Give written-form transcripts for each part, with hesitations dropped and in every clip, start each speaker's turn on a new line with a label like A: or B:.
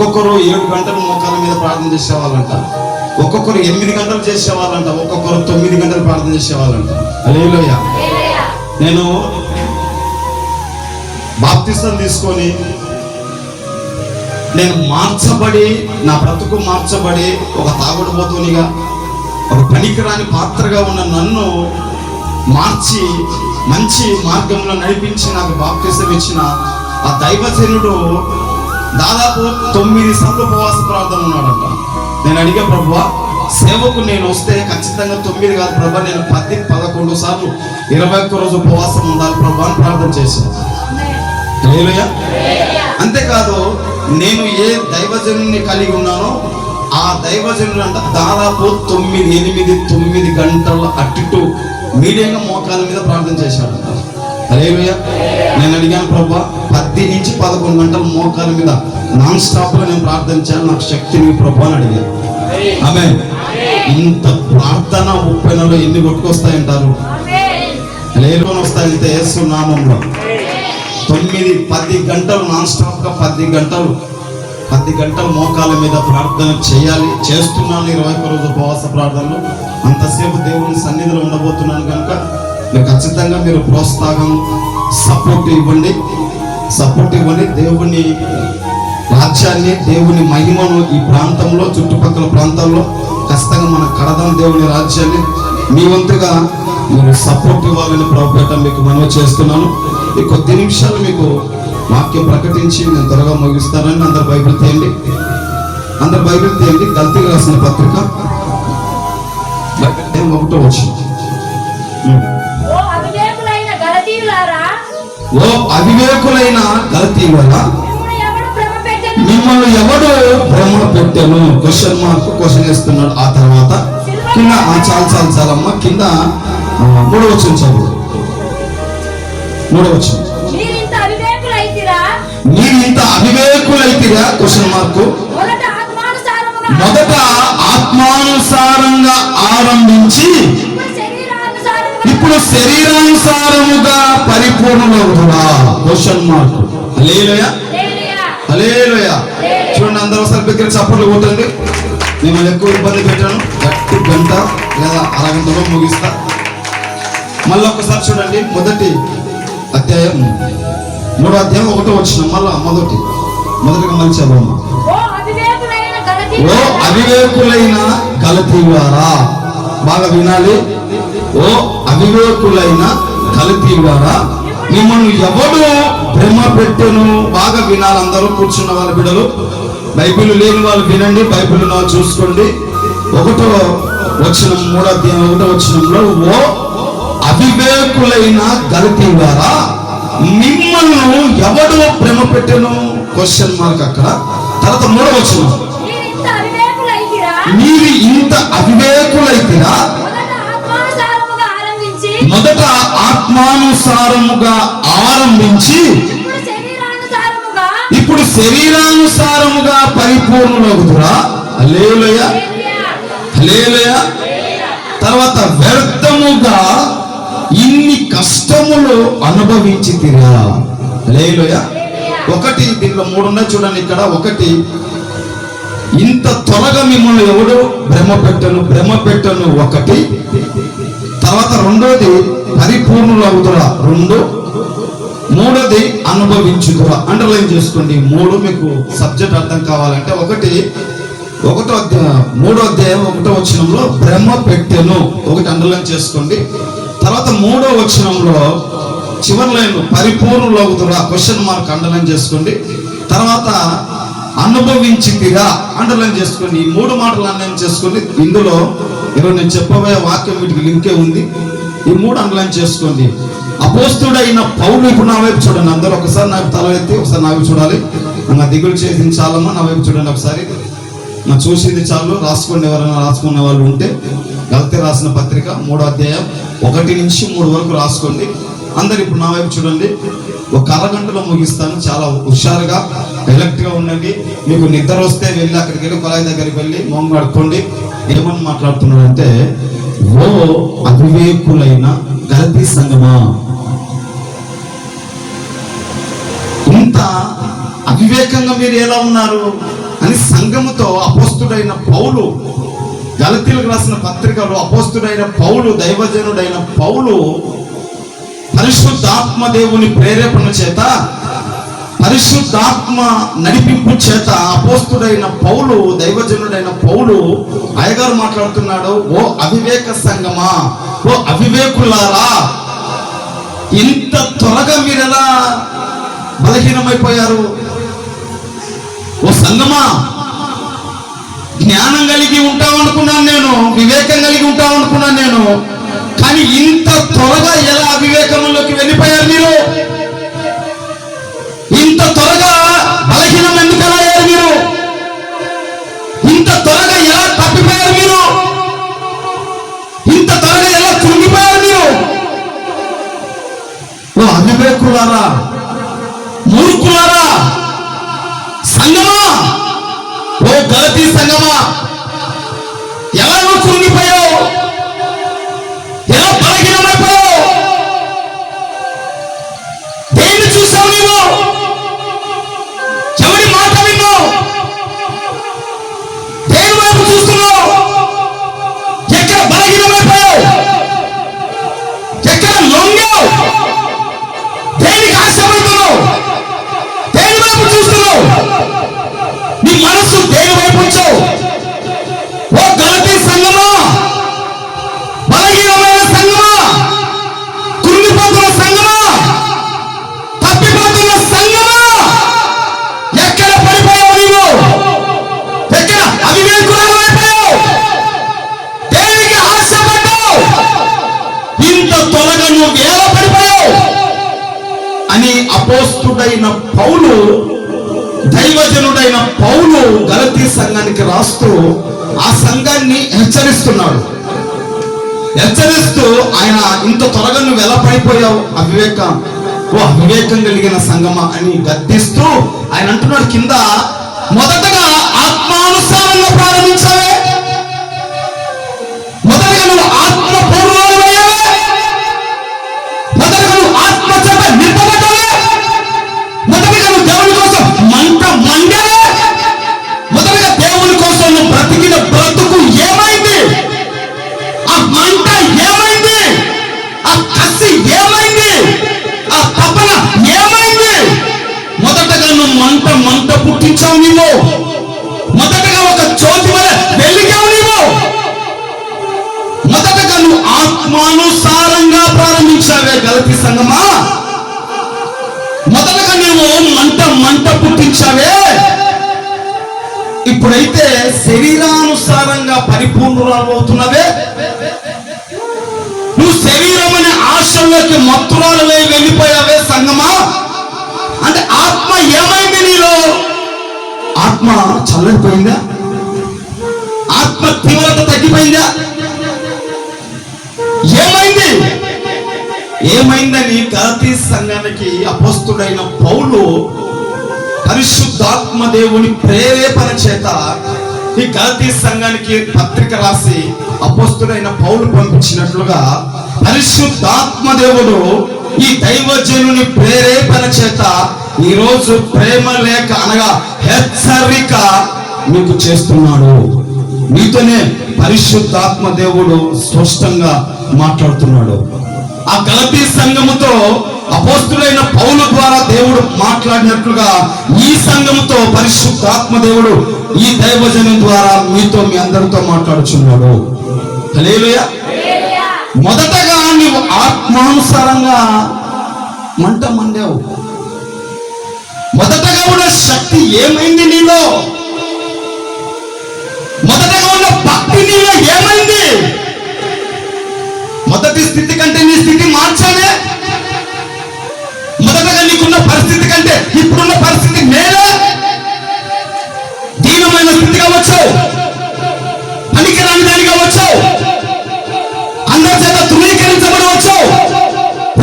A: ఒక్కొక్కరు 7 గంటలు మోకాళ్ళ మీద ప్రార్థన చేసేవాళ్ళంట, ఒక్కొక్కరు 8 గంటలు చేసేవాళ్ళంట, ఒక్కొక్కరు 9 గంటలు ప్రార్థన చేసేవాళ్ళంట. హల్లెలూయా. నేను బాప్తిసం తీసుకొని నేను మార్చబడి, నా బ్రతుకు మార్చబడి, ఒక తాగుడుపోతునిగా, ఒక పనికిరాని పాత్రగా ఉన్న నన్ను మార్చి మంచి మార్గంలో నడిపించి నాకు బాప్తిసం ఇచ్చిన ఆ దైవజనుడు దాదాపు 9 సార్లు ఉపవాస ప్రార్థన ఉన్నాడంట. నేను అడిగే ప్రభువా, సేవకు నేను వస్తే ఖచ్చితంగా 9 కాదు ప్రభా, నేను 10, 11 సార్లు 21 రోజు ఉపవాసం ఉండాలి ప్రభా అని ప్రార్థన చేశాను. హల్లెలూయా. అంతేకాదు, నేను ఏ దైవజనుని కలిగి ఉన్నానో ఆ దైవజనుడు అంట దాదాపు 9 గంటల అటు మీడియంగా మోకాల మీద ప్రార్థన చేశాడు. హల్లెలూయా. నేను అడిగాను ప్రభా, 10 నుంచి 11 గంటల మోకాల మీద నాన్ స్టాప్ లో నేను ప్రార్థించాను, నాకు శక్తిని ప్రభా అని అడిగాను. ఆమేన్. ఇంత ప్రార్థన ఉప్పెనలో ఎన్ని కొట్టుకొస్తాయంటారు? హల్లెలూయా. వస్తాయంటే యేసు నామములో 9-10 గంటలు నాన్ స్టాప్ గా 10 గంటలు మోకాల మీద ప్రార్థన చేయాలి. చేస్తున్నాను 21 రోజు ఉపవాస ప్రార్థనలు. అంతసేపు దేవుని సన్నిధిలో ఉండబోతున్నాను కనుక మీరు ఖచ్చితంగా మీరు ప్రోత్సాహం, సపోర్ట్ ఇవ్వండి. దేవుని రాజ్యాన్ని, దేవుని మహిమను ఈ ప్రాంతంలో, చుట్టుపక్కల ప్రాంతాల్లో ఖచ్చితంగా మనం కడదాం. దేవుని రాజ్యాన్ని మీ వంతుగా మీరు సపోర్ట్ ఇవ్వాలని ప్రభుపేట మీకు మనవి చేస్తున్నాను. ఈ కొద్ది నిమిషాలు మీకు వాక్యం ప్రకటించి నేను త్వరగా ముగిస్తానని. అందరు బైబిల్ తీయండి. గల్తీగా రాసిన పత్రిక 1వ వచనం. ఓ అవివేకులైన గలతీయులారా, మిమ్మల్ని ఎవడు భ్రమ పెట్టెను? క్వశ్చన్ వేస్తున్నాడు. ఆ తర్వాత కింద చాలమ్మ కింద 3వ వచనం చదువు. 3వ వచనం. మీరు ఇంత అవివేకులైతిరా? మొదట ఆత్మానుసారంగా ఆరంభించి ఇప్పుడు శరీరానుసారముగా పరిపూర్ణమవుతున్నా? హల్లెలూయా. హల్లెలూయా. చూడండి, అందరూ ఒకసారి దగ్గర చప్పట్లు కొట్టండి. మిమ్మల్ని ఎక్కువ ఇబ్బంది పెట్టాను. 1 గంట లేదా అరగంటలో ముగిస్తా. మళ్ళీ ఒకసారి చూడండి, మొదటి అధ్యాయం 3వ అధ్యాయం 1వ వచనం. మళ్ళా మొదటిగా మళ్ళీ చదవమ్మా. ఓ అవివేకులైన గలతీయులారా, బాగా వినాలి. ఓ అవివేకులైన గలతీయులారా, మిమ్మల్ని ఎవడు భ్రమ పెట్టెను? బాగా వినాలి అందరూ, కూర్చున్న వాళ్ళ బిడ్డలు. బైబిల్ లేని వాళ్ళు వినండి, బైబిల్ చూసుకోండి. 1వ వచనం, 3వ అధ్యాయం 1వ వచనంలో, ఓ అవివేకులైన గలతీయులారా, మిమ్మల్ని ఎవడు భ్రమ పెట్టెను? క్వశ్చన్ మార్క్ అక్కడ. తర్వాత 3వ వచనం, మీరు ఇంత అవివేకులైతిరా? మొదట ఆత్మానుసారముగా ఆరంభించి ఇప్పుడు శరీరానుసారముగా పరిపూర్ణులగుదురా? హల్లెలూయా. హల్లెలూయా. తర్వాత వ్యర్థముగా ఇన్ని కష్టములు అనుభవించితిరా? హల్లెలూయా. ఒకటి, దీంట్లో 3 ఉన్నాయి చూడండి. ఇక్కడ ఒకటి, ఇంత త్వరగా మిమ్మల్ని ఎవడు భ్రమ పెట్టను ఒకటి. తర్వాత 2వది పరిపూర్ణులు అవుతురా 2. 3వది అనుభవించుకురా. అండర్లైన్ చేసుకోండి. 3 మీకు సబ్జెక్ట్ అర్థం కావాలంటే 3వ అధ్యాయం 1వ వచనంలో భ్రమ పెట్టెను ఒకటి అండర్లైన్ చేసుకోండి. తర్వాత 3వ వచనంలో చివరి లైన్ పరిపూర్ణులు అవుతురా క్వశ్చన్ మార్క్ అండర్లైన్ చేసుకోండి. తర్వాత అనుభవించితిరా అండర్లైన్ చేసుకోండి. ఈ 3 మాటలు అండర్లైన్ చేసుకోండి. ఇందులో ఈరోజు నేను చెప్పబోయే వాక్యం వీటికి లింకే ఉంది. ఈ 3 అండర్లైన్ చేసుకోండి. అపోస్తుడైన పౌలు, ఇప్పుడు నా వైపు చూడండి అందరూ. ఒకసారి నాకు తల ఎత్తి ఒకసారి నా వైపు చూడాలి. నా దిగులు చేసింది చాలమ్మా, నా వైపు చూడండి ఒకసారి. నా చూసింది చాలు. రాసుకోండి, ఎవరైనా రాసుకునే వాళ్ళు ఉంటే. గల్తీ రాసిన పత్రిక 3వ అధ్యాయం 1 నుంచి 3 వరకు రాసుకోండి. అందరు ఇప్పుడు నా వైపు చూడండి. ఒక అరగంటలో ముగిస్తాను. చాలా హుషారుగా ఎలక్ట్గా ఉండండి. మీకు నిద్ర వస్తే వెళ్ళి అక్కడికి వెళ్ళి కొలాయి దగ్గరికి వెళ్ళి మొహం కడుక్కోండి. ఏమని మాట్లాడుతున్నాడంటే, ఓ అవివేకులైన గలతీ సంగమా, ఇంత అవివేకంగా మీరు ఎలా ఉన్నారు? అని సంఘముతో అపోస్తుడైన పౌలు, గలతీయులకు రాసిన పత్రికలో అపోస్తుడైన పౌలు, దైవజనుడైన పౌలు పరిశుద్ధాత్మ దేవుని ప్రేరేపణ చేత, పరిశుద్ధాత్మ నడిపింపు చేత అపోస్తుడైన పౌలు, దైవజనుడైన పౌలు అయ్యగారు మాట్లాడుతున్నాడు. ఓ అవివేక సంఘమా, ఓ అవివేకులారా, ఇంత త్వరగా మీరెలా బలహీనమైపోయారు? ఓ సంఘమా, జ్ఞానం కలిగి ఉంటాం అనుకున్నాను నేను, వివేకం కలిగి ఉంటాం అనుకున్నాను నేను, కానీ ఇంత త్వరగా ఎలా అవివేకంలోకి వెళ్ళిపోయారు మీరు? ఇంత త్వరగా బలహీనం ఎందుకు ఎలా అయ్యారు మీరు? ఇంత త్వరగా ఎలా తప్పిపోయారు మీరు? ఇంత త్వరగా ఎలా కుంగిపోయారు మీరు? ఓ అవివేకులారా, మూర్ఖులారా, సంగమా, ఓ గలతీ సంగమా, ఎలా నువ్వు కుంగిపోయావు? ఎలా బలహీనమైపోయావు? దేన్ని చూసావు నీవు? ఎవరి మాట విన్నావు? దేని వైపు చూస్తున్నావు? ఎక్కడ బలహీనమైపోయావు? ఎక్కడ లొంగావు? దేనికి ఆశపడుతున్నావు? దేని వైపు చూస్తున్నావు? నీ మనస్సు దేని వైపు ఉంచావు? ఓ గలతీ సంఘమా, బలహీనమైన సంఘమా, కుంగిపోతున్న సంఘమా, తప్పిపోతున్న సంఘమా, ఎక్కడ పడిపోయావు నీవు? ఎక్కడ అవివేకురాలు అయిపోయావు? దేనికి ఆశపడ్డావు? ఇంత త్వరగా నువ్వు ఎలా పడిపోయావు అని అపోస్తుడైన పౌలు, దైవజనుడైన పౌలు గలతీ సంఘానికి రాస్తూ ఆ సంఘాన్ని హెచ్చరిస్తున్నాడు. హెచ్చరిస్తూ ఆయన, ఇంత త్వరగా నువ్వు ఎలా పడిపోయావు ఓ అవివేకం కలిగిన సంఘమా అని గద్దిస్తూ ఆయన అంటున్నాడు కింద, మొదటగా ఆత్మానుసారంగా ప్రారంభించావే, మొదటగా నువ్వు ఆత్మ పూర్వమయ్యావే, మొదటగా నువ్వు ఆత్మ చేత నింపబడ్డావే, మొదటగా నువ్వు దేవుని కోసం మంట మండావే, మొదటగా దేవుని కోసం నువ్వు బ్రతికిన బ్రతుకు ఏమైంది? ఆ మంట ఏమైంది? ఆ కసి ఏమైంది? ఆ తపన ఏమైంది? మొదటగా నువ్వు మంట పుట్టించావు నీవు, మొదటగా ఒక జ్యోతి వలె వెలిగావు నీవు, మొదటగా నువ్వు ఆత్మానుసారంగా ప్రారంభించావే గలతీ సంఘమా, మొదటగా నువ్వు మంట పుట్టించావే. ఇప్పుడైతే శరీరానుసారంగా పరిపూర్ణురాలు అవుతున్నవే, నువ్వు శరీరం అనే ఆశల్లోకి మత్తురాలువై వెళ్ళిపోయావే సంగమా. అంటే ఆత్మ ఏమైంది నీలో? ఆత్మ చల్లడిపోయిందా? ఆత్మ తీవ్రత తగ్గిపోయిందా? ఏమైంది? ఏమైందని గలతీ సంఘానికి అపోస్తుడైన పౌలు పరిశుద్ధాత్మ దేవుని ప్రేరేపణ చేత ఈ గలతీ సంఘానికి పత్రిక రాసి అపోస్తుడైన పౌలు పంపించినట్లుగా పరిశుద్ధాత్మ దేవుడు ఈ దైవజనుని ప్రేరేపణ చేత ఈరోజు ప్రేమ లేఖ అనగా హెచ్చరిక మీకు చేస్తున్నాడు. మీతోనే పరిశుద్ధాత్మ దేవుడు స్పష్టంగా మాట్లాడుతున్నాడు. ఆ గలతీ సంఘముతో అపోస్తులైన పౌలు ద్వారా దేవుడు మాట్లాడినట్లుగా ఈ సంఘముతో పరిశుద్ధాత్మ దేవుడు ఈ దైవజనం ద్వారా మీతో, మీ అందరితో మాట్లాడుచున్నాడు. హల్లెలూయా. మొదటగా నీవు ఆత్మానుసారంగా మంట మండావు. మొదటగా ఉన్న శక్తి ఏమైంది నీలో? మొదటగా ఉన్న భక్తి నీలో ఏమైంది? మొదటి స్థితి కంటే నీ స్థితి మార్చాలే. మొదటగా నీకున్న పరిస్థితి కంటే ఇప్పుడున్న పరిస్థితి మేలే. దీనమైన స్థితిగా వచ్చావు, పనికిరాని దానిగా వచ్చావు, అందరి చేత ధృవీకరించబడి వచ్చావు,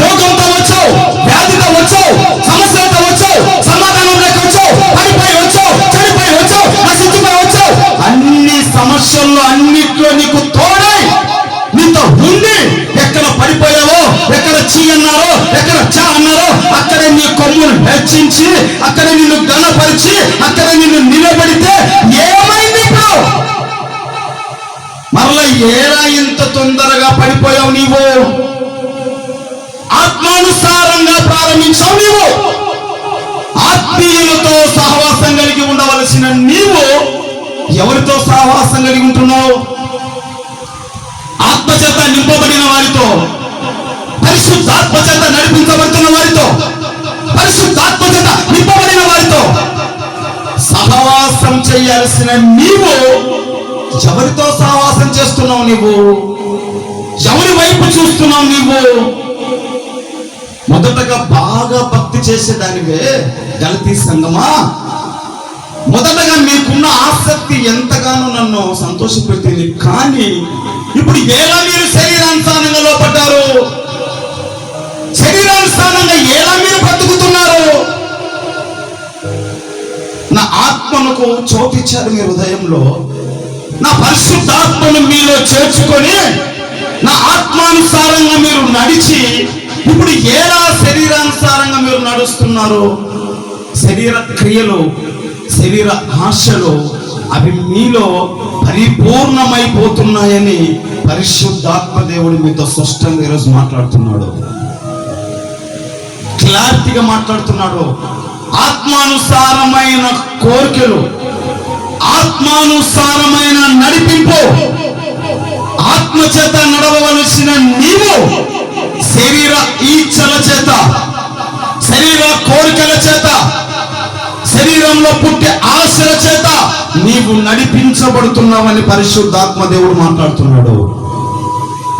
A: రోగంతో వచ్చావు, వ్యాధితో వచ్చావు, సమస్యలతో వచ్చావు, సమాధానం లేక వచ్చావు, పడిపోయి వచ్చావు, చనిపోయి వచ్చావు, నశించిపోయి వచ్చావు. అన్ని సమస్యల్లో అన్నిట్లో నీకు తోడై నీతో ఉండి ఎక్కడ పడిపోయావో, ఎక్కడ చీ అన్నారో, ఎక్కడ చా అన్నారో అక్కడే నీ కొమ్మును హెచ్చించి, అక్కడే నిన్ను ఘనపరిచి, అక్కడే నిన్ను నిలబెడితే జారగా పడిపోయావు నీవు. ఆత్మానుసారంగా ప్రారంభించావు నీవు. ఆత్మీయులతో సహవాసం కలిగి ఉండవలసిన నీవు ఎవరితో సహవాసం కలిగి ఉంటున్నావు? ఆత్మచేత నింపబడిన వారితో, పరిశుద్ధాత్మ చేత నడిపించబడుతున్న వారితో, పరిశుద్ధాత్మ చేత నింపబడిన వారితో సహవాసం చేయాల్సిన నీవు ఎవరితో సహవాసం చేస్తున్నావు? నీవు ఎవరి వైపు చూస్తున్నావు? నీవు మొదటగా బాగా భక్తి చేసేదానివే గలతీ సంఘమా. మొదటగా మీకున్న ఆసక్తి ఎంతగానో నన్ను సంతోషపెట్టింది. కానీ ఇప్పుడు ఎలా మీరు శరీరానుసారంగా లోపడ్డారు? శరీరానుసారంగా ఎలా మీరు బ్రతుకుతున్నారు? నా ఆత్మకు చోటిచ్చారు మీ హృదయంలో. నా పరిశుద్ధాత్మను మీలో చేర్చుకొని నా ఆత్మానుసారంగా మీరు నడిచి ఇప్పుడు ఎలా శరీరానుసారంగా మీరు నడుస్తున్నారు? శరీర క్రియలు, శరీర ఆశలు అవి మీలో పరిపూర్ణమైపోతున్నాయని పరిశుద్ధాత్మ దేవుడు మీతో స్పష్టంగా ఈరోజు మాట్లాడుతున్నాడు. క్లారిటీగా మాట్లాడుతున్నాడు. ఆత్మానుసారమైన కోరికలు, ఆత్మానుసారమైన నడిపింపు, ఆత్మ చేత నడవవలసిన నీవు శరీర ఈచ్ఛల చేత, శరీర కోరికల చేత, శరీరంలో పుట్టే ఆశల చేత నీవు నడిపించబడుతున్నావని పరిశుద్ధాత్మ దేవుడు మాట్లాడుతున్నాడు.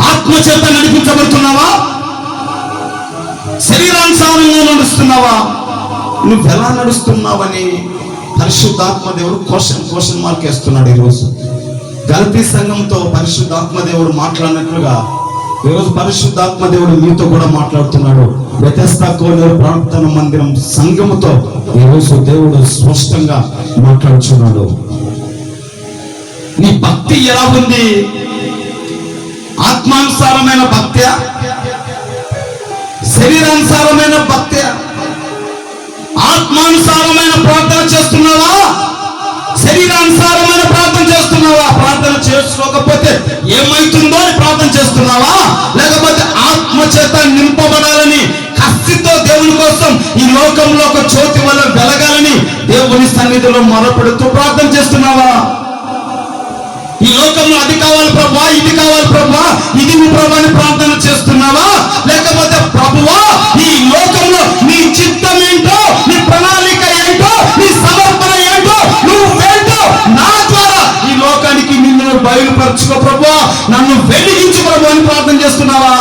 A: ఆత్మ చేత నడిపించబడుతున్నావా? శరీరానుసారంగా నడుస్తున్నావా? నువ్వెలా నడుస్తున్నావని పరిశుద్ధాత్మ దేవుడు క్వశ్చన్ మార్క్ వేస్తున్నాడు. ఈరోజు గలతీ సంఘంతో పరిశుద్ధాత్మ దేవుడు మాట్లాడినట్లుగా ఈరోజు పరిశుద్ధాత్మ దేవుడు మీతో కూడా మాట్లాడుతున్నాడు. బెతెస్దా కోనేరు ప్రార్థన మందిరం సంఘముతో ఈరోజు దేవుడు స్పష్టంగా మాట్లాడుతున్నాడు. నీ భక్తి ఎలా ఉంది? ఆత్మానుసారమైన భక్త్య, శరీరానుసారమైన భక్త్య? ఆత్మానుసారమైన ప్రార్థన చేస్తున్నావా? శరీరానుసారమైన ప్రార్థన చేస్తున్నావా? ప్రార్థన చేసుకోకపోతే ఏమైతుందో అని ప్రార్థన చేస్తున్నావా? లేకపోతే ఆత్మ చేత నింపబడాలని కసితో దేవుని కోసం ఈ లోకంలో ఒక జ్యోతి వల్ల వెలగాలని దేవుని సన్నిధిలో మొరపెడుతూ ప్రార్థన చేస్తున్నావా? ఈ లోకంలో అది కావాలి ప్రభువా, ఇది కావాలి ప్రభువా, ఇది ప్రభు అని ప్రార్థన చేస్తున్నావా? లేకపోతే ప్రభువా ఈ లోకంలో నీ చిత్తం ఏంటో, నీ ప్రణాళిక ఏంటో, నీ సమర్పణ ఏంటో, నువ్వేంటో నా ద్వారా ఈ లోకానికి నిన్ను బయలుపరచుకో ప్రభువా, నన్ను వెలిగించు ప్రభు అని ప్రార్థన చేస్తున్నావా?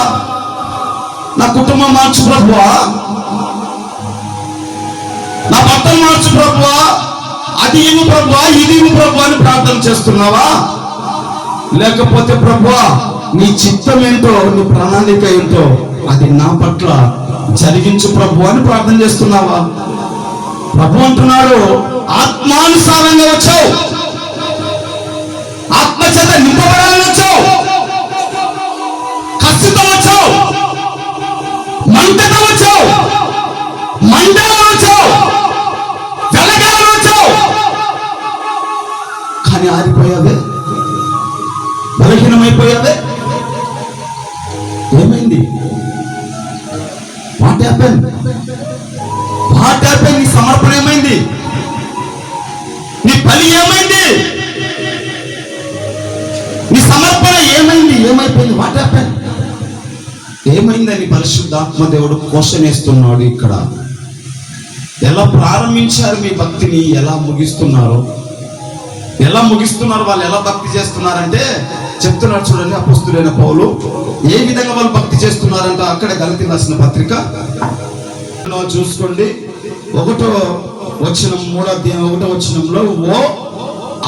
A: నా కుటుంబం మార్చు ప్రభువా, నా భర్తను మార్చు ప్రభువా, అది ఇవ్వు ప్రభువా, ఇది ఇవ్వు ప్రభు అని ప్రార్థన చేస్తున్నావా? లేకపోతే ప్రభువా నీ చిత్తం ఏంటో, నీ ప్రణాళిక ఏంటో అది నా పట్ల జరిగించు ప్రభు అని ప్రార్థన చేస్తున్నావా? ప్రభు అంటున్నాడు, ఆత్మానుసారంగా వచ్చావు, ఆత్మ చేత నింపబడాలని వచ్చావు, కసితో వచ్చావు, మంటతో వచ్చావు, మంటలో వచ్చావు, వెలగాలని వచ్చావు. కానీ ఆరిపోయావే, బలహీనమైపోయావే. ఏమైంది? What happen? నీ సమర్పణ ఏమైంది? నీ పని ఏమైంది? నీ సమర్పణ ఏమైంది? ఏమైపోయింది? What happen? ఏమైందని పరిశుద్ధాత్మ దేవుడు క్వశ్చన్ వేస్తున్నాడు. ఇక్కడ ఎలా ప్రారంభించారు మీ భక్తిని, ఎలా ముగిస్తున్నారు? ఎలా ముగిస్తున్నారు? వాళ్ళు ఎలా భక్తి చేస్తున్నారంటే చెప్తున్నారు. చూడండి, అపోస్తులైన పౌలు ఏ విధంగా వాళ్ళు భక్తి చేస్తున్నారంట అక్కడ గలతీ రాసిన పత్రిక చూసుకోండి. 1వ వచనం, 3వ అధ్యాయం 1వ వచనంలో, ఓ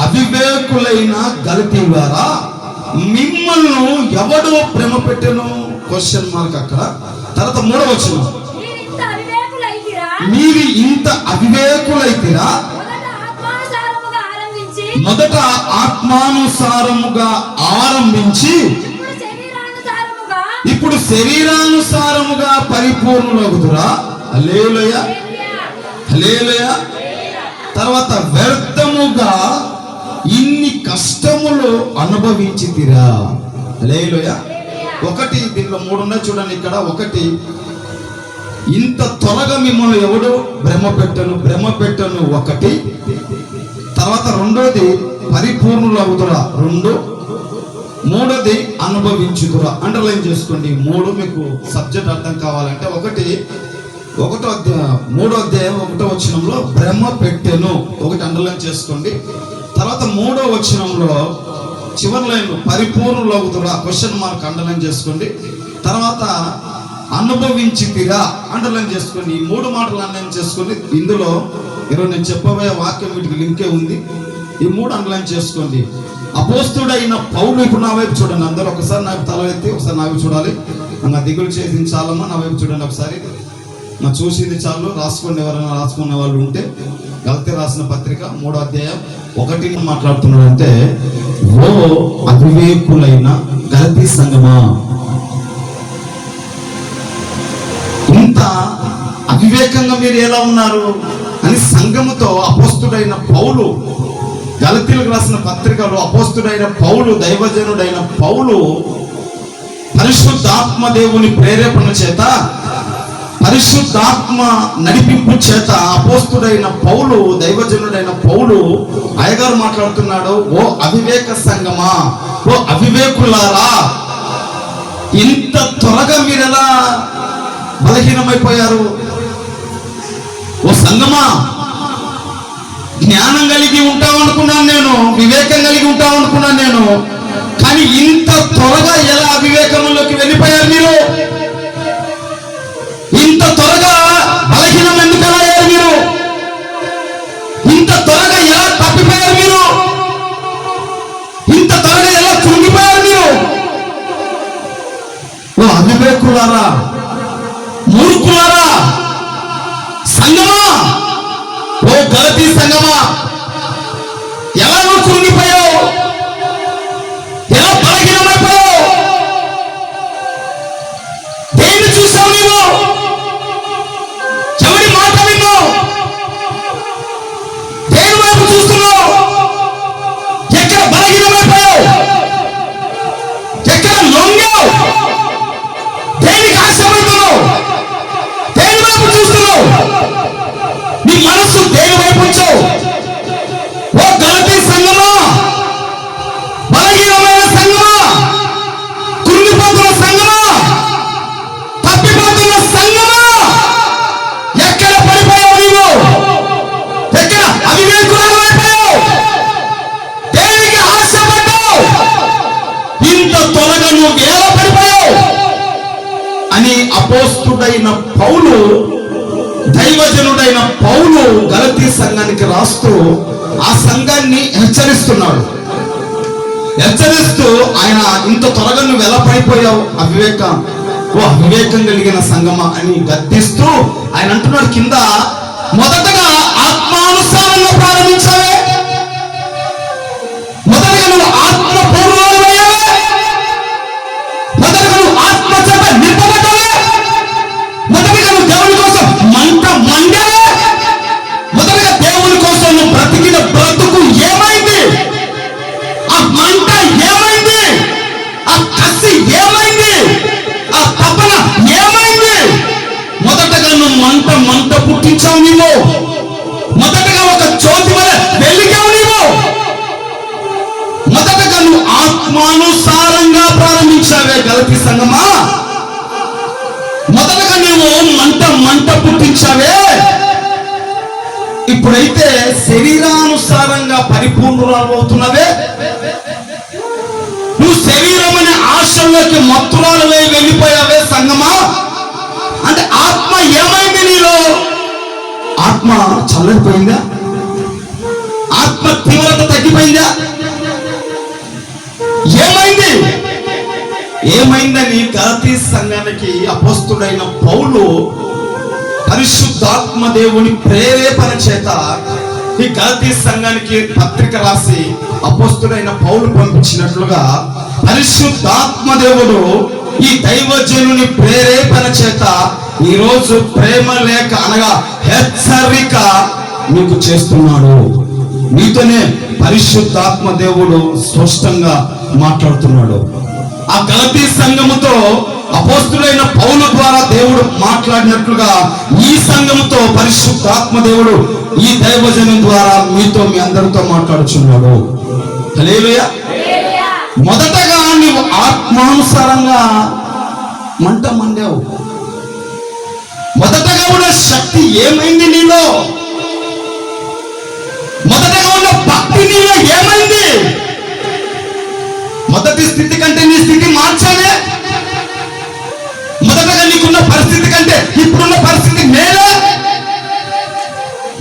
A: అవివేకులైన గలతీయులారా మిమ్మల్ని ఎవడు ప్రేమ పెట్టెను? క్వశ్చన్ మార్క్ అక్కడ. తర్వాత 3వ వచనం, మీరు ఇంత అవివేకులైతిరా? మొదట ఆత్మానుసారముగా ఆరంభించి ఇప్పుడు శరీరానుసారముగా పరిపూర్ణులగుదురా? హల్లెలూయా, హల్లెలూయా. తర్వాత వ్యర్థముగా ఇన్ని కష్టములు అనుభవించితిరా? హల్లెలూయా. ఒకటి, దీంట్లో 3 ఉన్నాయి చూడండి. ఇక్కడ ఒకటి, ఇంత త్వరగా మిమ్మల్ని ఎవడు భ్రమ పెట్టను ఒకటి. తర్వాత రెండోది పరిపూర్ణులవుతురా 2, మూడోది అనుభవించుదురా. అండర్లైన్ చేసుకోండి. 3 మీకు సబ్జెక్ట్ అర్థం కావాలంటే ఒకటో అధ్యాయం 3వ అధ్యాయం 1వ వచనంలో భ్రమ పెట్టెను ఒకటి అండర్లైన్ చేసుకోండి. తర్వాత 3వ వచనంలో చివరి లైన్ పరిపూర్ణులవుతురా క్వశ్చన్ మార్క్ అండర్లైన్ చేసుకోండి. తర్వాత అనుభవించితిరా అండర్లైన్ చేసుకోండి. ఈ 3 మాటలు అండర్లైన్ చేసుకోండి. ఇందులో ఈరోజు నేను చెప్పబోయే వాక్యం వీటికి లింకే ఉంది. ఈ 3 అండర్లైన్ చేసుకోండి. అపోస్తుడైన పౌలు, ఇప్పుడు నా వైపు చూడండి అందరూ. ఒకసారి నాకు తల ఎత్తి ఒకసారి నా వైపు చూడాలి. నా దిగులు చేసింది చాలమ్మా, నా వైపు చూడండి ఒకసారి. నా చూసింది చాలు, రాసుకోండి. ఎవరైనా రాసుకునే వాళ్ళు ఉంటే. గలతీ రాసిన పత్రిక 3వ అధ్యాయం 1 మాట్లాడుతున్నాడంటే, ఓ అవివేకులైన గలతీ సంఘమా, ఇంత అవివేకంగా మీరు ఎలా ఉన్నారు అని సంఘముతో అపోస్తుడైన పౌలు, గలతీలకు రాసిన పత్రికలో అపోస్తుడైన పౌలు, దైవజనుడైన పౌలు పరిశుద్ధాత్మ దేవుని ప్రేరేపణ చేత, పరిశుద్ధాత్మ నడిపింపు చేత అపోస్తుడైన పౌలు, దైవజనుడైన పౌలు అయ్యగారు మాట్లాడుతున్నాడు. ఓ అవివేక సంఘమా, ఓ అవివేకులారా, ఇంత త్వరగా మీరెలా బలహీనమైపోయారు? ఓ సంఘమా, జ్ఞానం కలిగి ఉంటాం అనుకున్నాను నేను, వివేకం కలిగి ఉంటాం అనుకున్నాను నేను, కానీ ఇంత త్వరగా ఎలా అవివేకంలోకి వెళ్ళిపోయారు మీరు? ఇంత త్వరగా బలహీనం ఎందుకు అయ్యారు మీరు? ఇంత త్వరగా ఎలా తప్పిపోయారు మీరు? ఇంత త్వరగా ఎలా కుంగిపోయారు మీరు? ఓ అవివేకులారా, మూర్ఖులారా, సంగమా, ఓ గలతీ సంగమా, ఎలా నువ్వు కుంగిపోయావు? ఎలా బలహీనమైపోయావు? దేన్ని చూసావు నీవు? ఎవరి మాట విన్నావు? దేని వైపు చూస్తున్నావు? ఎక్కడ బలహీనమైపోయావు? ఎక్కడ లొంగావు? దేనికి ఆశపడుతున్నావు? దేని వైపు చూస్తున్నావు? నీ మనస్సు దేని వైపు ఉంచావు? ఓ గలతీ సంఘమా, బలహీనమైన సంఘమా, కృంగిపోతున్న సంఘమా, తప్పిపోతున్న సంఘమా, ఎక్కడ పడిపోయావు నీవు? ఎక్కడ అవివేకురాలు అయిపోయావు? దేనికి ఆశపడ్డావు? ఇంత త్వరగా నువ్వు ఎలా పడిపోయావు అని అపోస్తుడైన పౌలు, దైవజనుడైన పౌలు గలతీ సంఘానికి రాస్తూ ఆ సంఘాన్ని హెచ్చరిస్తున్నాడు. హెచ్చరిస్తూ ఆయన, ఇంత త్వరగా నువ్వు ఎలా పడిపోయావు అవివేకం కలిగిన సంఘమా అని గద్దిస్తూ ఆయన అంటున్నాడు కింద, మొదటగా ఆత్మానుసారంగా ప్రారంభించావే, మొదటగా నువ్వు ఆత్మపూర్వమయ్యావే, మొదటగా నువ్వు ఆత్మ చేత నింపబడ్డావే, మొదటగా నువ్వు దేవుని కోసం మండావే, మొదటగా దేవుని కోసం నువ్వు బ్రతికిన బ్రతుకు ఏమైంది? ఆ మంట ఏమైంది? ఆ కసి ఏమైంది? ఆ తపన ఏమైంది? మొదటగా నువ్వు మంట పుట్టించావు నీవు. మొదటగా ఒక జ్యోతి వల్ల వెలిగావు నీవు. మొదటగా నువ్వు ఆత్మానుసారంగా ప్రారంభించావే గలతీ సంఘమా, మొదటగా నువ్వు మంట పుట్టించావే. ఇప్పుడైతే శరీరానుసారంగా పరిపూర్ణురాలు అవుతున్నావే. నువ్వు శరీరం అనే ఆశల్లోకి మత్తురాలువై వెళ్ళిపోయావే సంగమా. అంటే ఆత్మ ఏమైంది నీలో? ఆత్మ చల్లడిపోయిందా? ఆత్మ తీవ్రత తగ్గిపోయిందా? ఏమైందని గలతీ సంఘానికి అపోస్తుడైన పౌలు పరిశుద్ధాత్మ దేవుని ప్రేరేపణ చేత ఈ గలతీ సంఘానికి పత్రిక రాసి అపోస్తుడైన పౌలు పంపించినట్లుగా పరిశుద్ధాత్మ దేవుడు ఈ దైవజనుని ప్రేరేపణ చేత ఈరోజు ప్రేమ లేఖ అనగా హెచ్చరిక మీకు చేస్తున్నాడు. మీతోనే పరిశుద్ధాత్మ దేవుడు స్పష్టంగా మాట్లాడుతున్నాడు. ఆ గలతీ సంఘముతో అపోస్తులైన పౌలు ద్వారా దేవుడు మాట్లాడినట్లుగా ఈ సంఘముతో పరిశుద్ధాత్మ దేవుడు ఈ దైవజనం ద్వారా మీతో మీ అందరితో మాట్లాడుచున్నాడు. హల్లెలూయా. మొదటగా నీవు ఆత్మానుసారంగా మంట మండావు. మొదటగా ఉన్న శక్తి ఏమైంది నీలో? మొదటగా ఉన్న భక్తి నీలో ఏమైంది? మొదటి స్థితి కంటే నీ స్థితి మార్చాలే. మొదటగా నీకున్న పరిస్థితి కంటే ఇప్పుడున్న పరిస్థితి మేలే.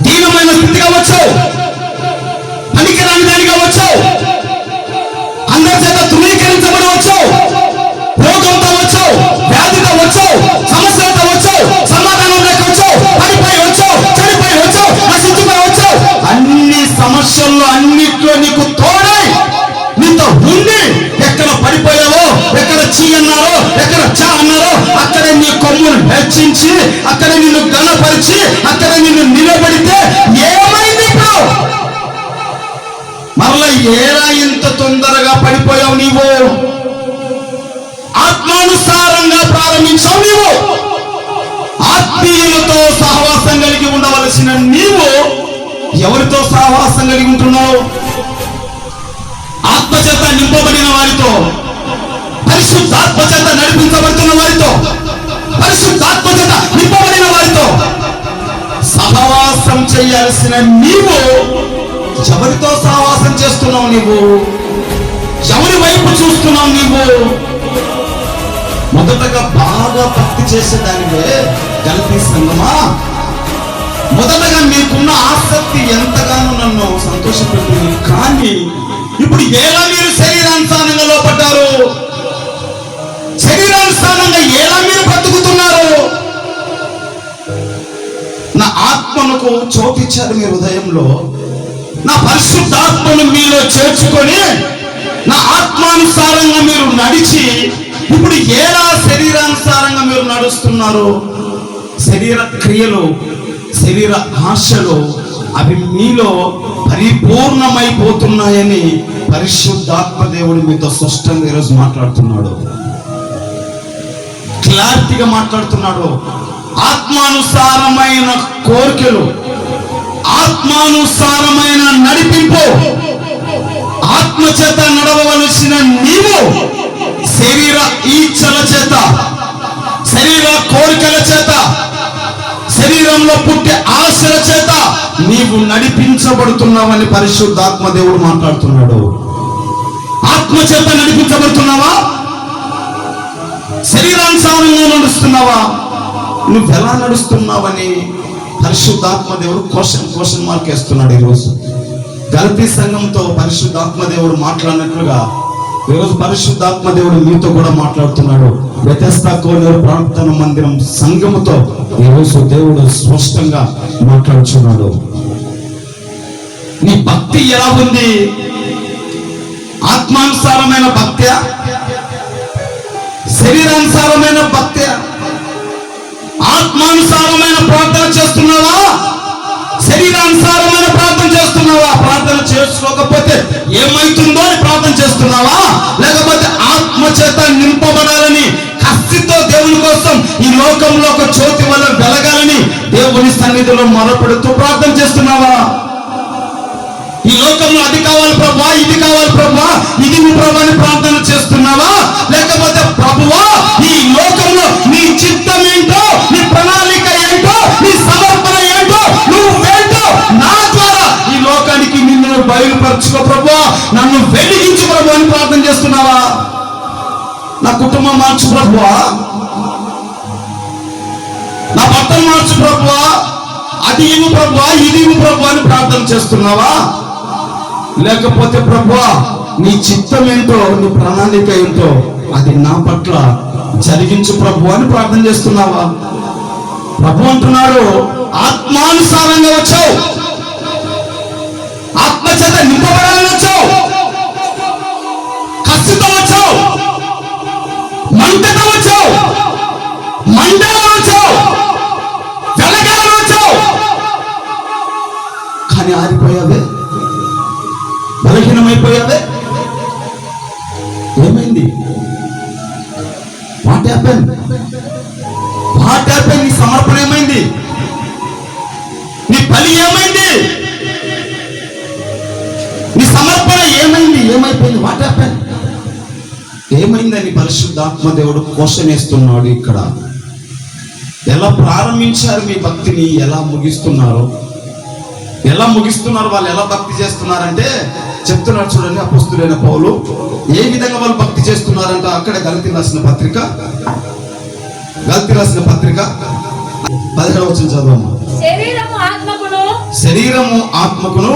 A: దీనమైన స్థితిగా వచ్చావు, పనికిరాని దానిగా వచ్చావు, అందరి చేత ధృవీకరించబడి వచ్చావు, రోగంతో వచ్చావు, వ్యాధితో వచ్చావు, సమస్యలతో వచ్చావు, సమాధానం లేక వచ్చావు, పడిపోయి వచ్చావు, చెడిపోయి వచ్చావు, నశించిపోయి వచ్చావు. అన్ని సమస్యల్లో అన్నిట్లో నీకు తోడై నీతో ఉండి ఎక్కడ పడిపోయావో, ఎక్కడ చీ అన్నారో, ఎక్కడ చా అన్నారో అక్కడే నీ కొమ్మును హెచ్చించి, అక్కడే నిన్ను గణపరిచి, అక్కడే నిన్ను నిలబడితే ఏమైంది? ఇప్పుడు మరలా ఏరా ఇంత తొందరగా పడిపోయావు? నీవు ఆత్మానుసారంగా ప్రారంభించావు. నీవు ఆత్మీయులతో సహవాసం కలిగి ఉండవలసిన నీవు ఎవరితో సహవాసం కలిగి ఉంటున్నావు? ఆత్మచేత నింపబడిన వారితో, పరిశుద్ధాత్మ చేత నడిపించబడుతున్న వారితో, పరిశుద్ధాత్మ చేత నింపబడిన వారితో సహవాసం చేయాల్సిన నీవు ఎవరితో సహవాసం చేస్తున్నావు? నీవు ఎవరి వైపు చూస్తున్నావు? నీవు మొదటగా బాగా భక్తి చేసేదానివే గలతీ సంఘమా. మొదటగా మీకున్న ఆసక్తి ఎంతగానో నన్ను సంతోషపెట్టింది. కానీ ఇప్పుడు ఎలా మీరు శరీరానుసారంగా లోపడ్డారు? శరీరానుసారంగా ఎలా మీరు బ్రతుకుతున్నారు? నా ఆత్మకు చోటిచ్చారు మీ హృదయంలో. నా పరిశుద్ధాత్మను మీలో చేర్చుకొని నా ఆత్మానుసారంగా మీరు నడిచి ఇప్పుడు ఎలా శరీరానుసారంగా మీరు నడుస్తున్నారు? శరీర క్రియలు, శరీర ఆశలు అవి మీలో పరిపూర్ణమైపోతున్నాయని పరిశుద్ధాత్మ దేవుడు మీతో స్పష్టంగా ఈరోజు మాట్లాడుతున్నాడు. క్లారిటీగా మాట్లాడుతున్నాడు. ఆత్మానుసారమైన కోరికలు, ఆత్మానుసారమైన నడిపింపు, ఆత్మ చేత నడవవలసిన నీవు శరీర ఈచ్ఛల చేత, శరీర కోరికల చేత, శరీరంలో పుట్టే ఆశల చేత నీవు నడిపించబడుతున్నావని పరిశుద్ధాత్మ దేవుడు మాట్లాడుతున్నాడు. ఆత్మ చేత నడిపించబడుతున్నావా? శరీరానుసారంగా నడుస్తున్నావా? నువ్వు ఎలా నడుస్తున్నావని పరిశుద్ధాత్మ దేవుడు క్వశ్చన్ మార్క్ వేస్తున్నాడు. ఈరోజు గలతీ సంఘంతో పరిశుద్ధాత్మ దేవుడు మాట్లాడినట్లుగా ఈరోజు పరిశుద్ధాత్మ దేవుడు మీతో కూడా మాట్లాడుతున్నాడు. బెతెస్దా కోనేరు ప్రార్థన మందిరం సంఘముతో ఈరోజు దేవుడు స్పష్టంగా మాట్లాడుతున్నాడు. నీ భక్తి ఎలా ఉంది? ఆత్మానుసారమైన భక్త్యా, శరీరానుసారమైన భక్త్యా? ఆత్మానుసారమైన ప్రార్థన చేస్తున్నావా? శరీరానుసారమైన ప్రార్థన చేస్తున్నావా? ప్రార్థన చేసుకోకపోతే ఏమైతుందో అని ప్రార్థన చేస్తున్నావా? లేకపోతే ఆత్మ చేత నింపబడాలని కసితో దేవుని కోసం ఈ లోకంలో ఒక జ్యోతి వల్ల వెలగాలని దేవుని సన్నిధిలో మొరపెడుతూ ప్రార్థన చేస్తున్నావా? ఈ లోకంలో అది కావాలి ప్రభువా, ఇది కావాలి ప్రభువా, ఇది నీ ప్రభు అని ప్రార్థన చేస్తున్నావా? లేకపోతే ప్రభువా ఈ లోకంలో నీ చిత్తం ఏంటో, నీ ప్రణాళిక ఏంటో, నీ సమర్పణ ఏంటో, నువ్వేంటో నా ద్వారా ఈ లోకానికి నిన్ను బయలుపరచుకో ప్రభువా, నన్ను వెలిగించు ప్రభు అని ప్రార్థన చేస్తున్నావా? నా కుటుంబం మార్చు ప్రభువా, నా భర్తను మార్చు ప్రభువా, అది ఇవ్వు ప్రభువా, ఇది ఇవ్వు ప్రభు అని ప్రార్థన చేస్తున్నావా? లేకపోతే ప్రభువా నీ చిత్తం ఏంటో, నీ ప్రణాళిక ఏంటో అది నా పట్ల జరిగించు ప్రభు అని ప్రార్థన చేస్తున్నావా? ప్రభు అంటున్నాడు, ఆత్మానుసారంగా వచ్చావు, ఆత్మ చేత నింపబడాలని వచ్చావు, కసితో వచ్చావు, మంటతో వచ్చావు, మంటలో వచ్చావు, వెలగాలని వచ్చావు. కానీ ఆరిపోయావే, బలహీనమైపోయావే. ఏమైంది? హ్యాపెన్? What happen? నీ సమర్పణ ఏమైంది? నీ బలి ఏమైంది? నీ సమర్పణ ఏమైంది? ఏమైపోయింది? What happen? ఏమైందని పరిశుద్ధాత్మ దేవుడు క్వశ్చన్ వేస్తున్నాడు ఇక్కడ. ఎలా ప్రారంభించారు మీ భక్తిని, ఎలా ముగిస్తున్నారు? ఎలా ముగిస్తున్నారు? వాళ్ళు ఎలా భక్తి చేస్తున్నారంటే చెప్తున్నారు చూడండి. అపోస్తులైన పౌలు ఏ విధంగా వాళ్ళు భక్తి చేస్తున్నారంట అక్కడ గలతీ రాసిన పత్రిక 17వ వచనం చదవమ్మా. శరీరము ఆత్మకును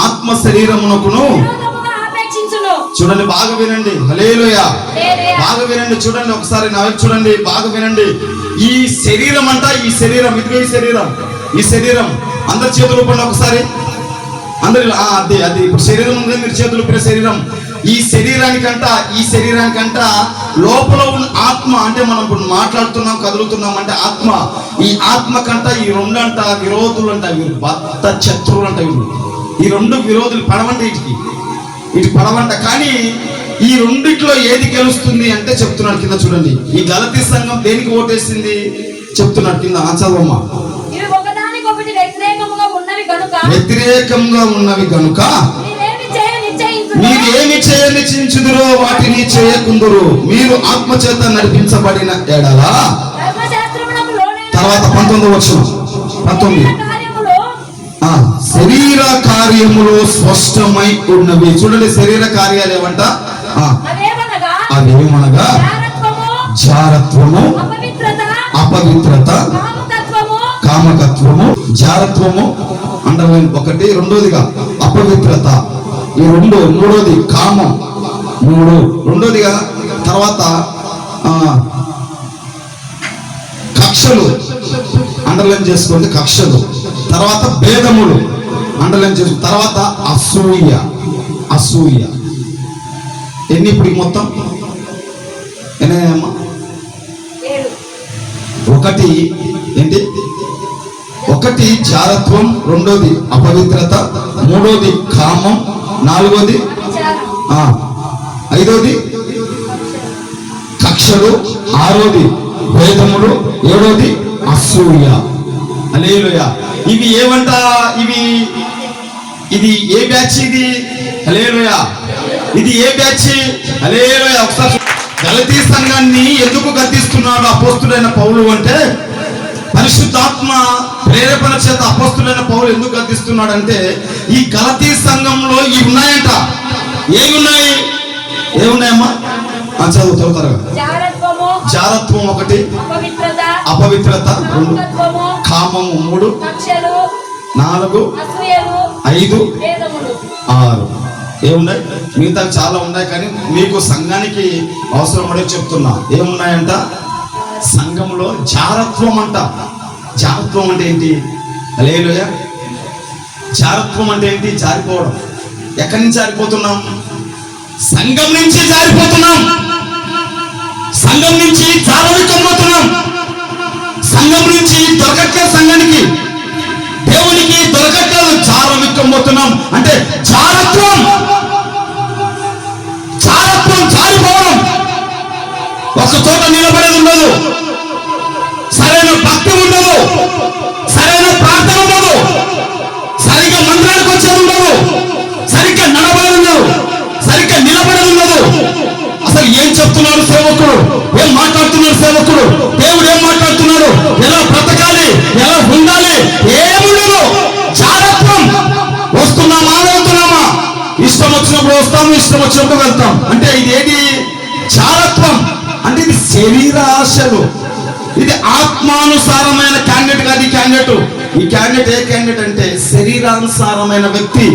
A: ఆత్మ శరీరమునకును. చూడండి, బాగా వినండి. హల్లెలూయా, బాగా వినండి. చూడండి ఒకసారి నా వైపు చూడండి, బాగా వినండి. ఈ శరీరం అంట, ఈ శరీరం, ఇదిగో ఈ శరీరం అందరి చేతులు పండి ఒకసారి. అందరి అది ఇప్పుడు శరీరం ఉంది, మీరు చేతులు పడిన శరీరం. ఈ శరీరానికంట లోపల ఉన్న ఆత్మ, అంటే మనం ఇప్పుడు మాట్లాడుతున్నాం, కదులుతున్నాం అంటే ఆత్మ. ఈ ఆత్మ కంట ఈ రెండంట విరోధులు అంట, వీరు భర్త శత్రువులు అంట. ఈ రెండు విరోధులు పడవంట, ఇటు పడవంట. కానీ ఈ రెండిట్లో ఏది గెలుస్తుంది అంటే చెప్తున్నాడు కింద చూడండి. ఈ గలతీ సంఘం దేనికి ఓటేసింది చెప్తున్నాడు కింద. చదవమ్మా. వ్యతిరేకంగా ఉన్నవి గనుక మీరు ఏమి చేయ నిశ్చయించుదురో వాటిని చేయకుందురు. మీరు ఆత్మచేత నడిపించబడిన ఎడల. తర్వాత 19వ వచనం. 19 శరీర కార్యములు స్పష్టమై ఉన్నవి. చూడండి, శరీర కార్యాలు ఏమంట? అవేమనగా జారత్వము, అపవిత్రత, కామకత్వము. జారత్వము అండర్లైన్ ఒకటి, రెండోదిగా అపవిత్రత, ఈ రెండు. మూడోది కామం, రెండోదిగా. తర్వాత కక్షలు అండర్లైన్ చేసుకోండి, కక్షలు. తర్వాత భేదములు అండర్లైన్ చేసుకో. తర్వాత అసూయ. ఎన్ని ఇప్పుడు మొత్తం ఎన్నమ్మా? ఒకటి ఏంటి? ఒకటి జారత్వం, రెండోది అపవిత్రత, మూడోది కామం, నాలుగోది ఐదోది కక్షలు, ఆరోది భేదములు, ఏడోది అసూయ. హల్లెలూయా. ఇవి ఏమంట? ఇది ఏ బ్యాచ్? ఇది హల్లెలూయా. ఇది ఏ బ్యాచ్? హల్లెలూయా. ఒకసారి గలతీ సంఘాన్ని ఎందుకు గద్దిస్తున్నాడు అపోస్తులైన పౌలు అంటే, పరిశుద్ధాత్మ ప్రేరేపణ చేత అపోస్తులైన పౌలు ఎందుకు గద్దిస్తున్నాడు అంటే, ఈ గలతీ సంఘంలో ఇవి ఉన్నాయంట. ఏమున్నాయమ్మా? చదువుతారు. జారత్వం ఒకటి, అపవిత్రత రెండు, కామము మూడు, 4, 5, 6. ఏమున్నాయి? మిగతా చాలా ఉన్నాయి, కానీ మీకు సంఘానికి అవసరం పడే చెప్తున్నా. ఏమున్నాయంట? సంఘంలో జారత్వం అంట. జారత్వం అంటే ఏంటి? హల్లెలూయా. జారత్వం అంటే ఏంటి? జారిపోవడం. ఎక్కడి నుంచి జారిపోతున్నాం? సంఘం నుంచి జారిపోతున్నాం. సంఘం నుంచి జారవికమ్మవుతున్నాం. సంఘం నుంచి దొరకట్లేదు, సంఘానికి దేవునికి దొరకట్లేదు, జారవికమ్మవుతున్నాం. అంటే జారత్వం, జారిపోవడం. ఒక చోట నిలబడేది ఉండదు, సరైన భక్తి ఉండదు, సరైన ప్రార్థన ఉండదు, సరిగ్గా మందిరానికి వచ్చేది ఉండదు, సరిగ్గా నడబడేది ఉండదు, సరిగ్గా నిలబడేది ఉండదు. అసలు ఏం చెప్తున్నాడు సేవకుడు? ఏం మాట్లాడుతున్నాడు సేవకుడు? దేవుడు ఏం మాట్లాడుతున్నాడు? ఎలా బ్రతకాలి, ఎలా ఉండాలి? ఏముండదు. జారత్వం. వస్తున్నామా, వెళ్తున్నామా? ఇష్టం వచ్చినప్పుడు వస్తాము, ఇష్టం వచ్చినప్పుడు వెళ్తాం. అంటే ఇది ఏది? జారత్వం. అంటే ఇది శరీరాశలు. ఇది ఆత్మానుసారమైన క్యాండిడేట్ కాదు. ఈ క్యాండిడేట్ ఏ క్యాండిడేట్ అంటే శరీరానుసారమైన వ్యక్తి.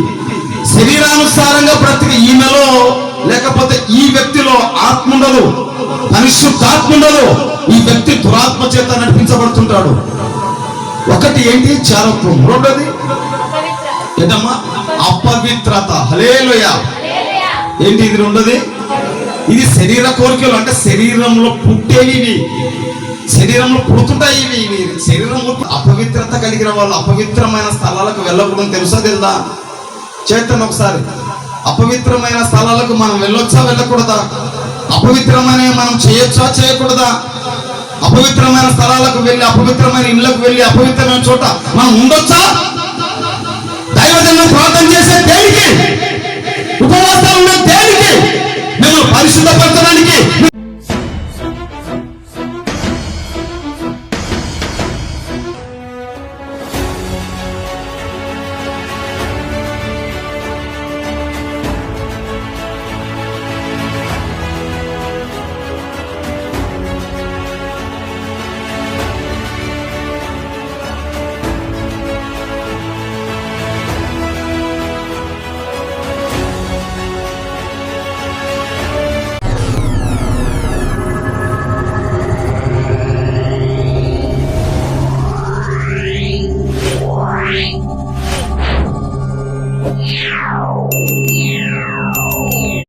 A: శరీరానుసారంగా బ్రతికి ఈమెలో లేకపోతే ఈ వ్యక్తిలో ఆత్మ ఉండదు, పరిశుద్ధాత్మ ఉండదు. ఈ వ్యక్తి దురాత్మ చేత నడిపించబడుతుంటాడు. ఒకటి ఏంటి? జారత్వం. రెండోది ఏంటమ్మా? అపవిత్రత. హల్లెలూయా. ఏంటి ఇది? రెండోది ఇది శరీర కోరికలు. అంటే శరీరంలో పుట్టేవి, శరీరంలో పుడుతుంటాయి ఇవి. శరీరంలో అపవిత్రత కలిగిన వాళ్ళు అపవిత్రమైన స్థలాలకు వెళ్ళకూడదు. తెలుసా తెలుదా? చేతండి ఒకసారి. అపవిత్రమైన స్థలాలకు మనం వెళ్ళొచ్చా, వెళ్ళకూడదా? అపవిత్రమైన మనం చేయొచ్చా చేయకూడదా? అపవిత్రమైన స్థలాలకు వెళ్ళి, అపవిత్రమైన ఇళ్లకు వెళ్ళి, అపవిత్రమైన చోట మనం ఉండొచ్చా? దైవజనం ప్రార్థన చేసే దేనికి? ఉపవాసాలు ఉన్న దేనికి? మిమ్మల్ని పరిశుద్ధపరచడానికి.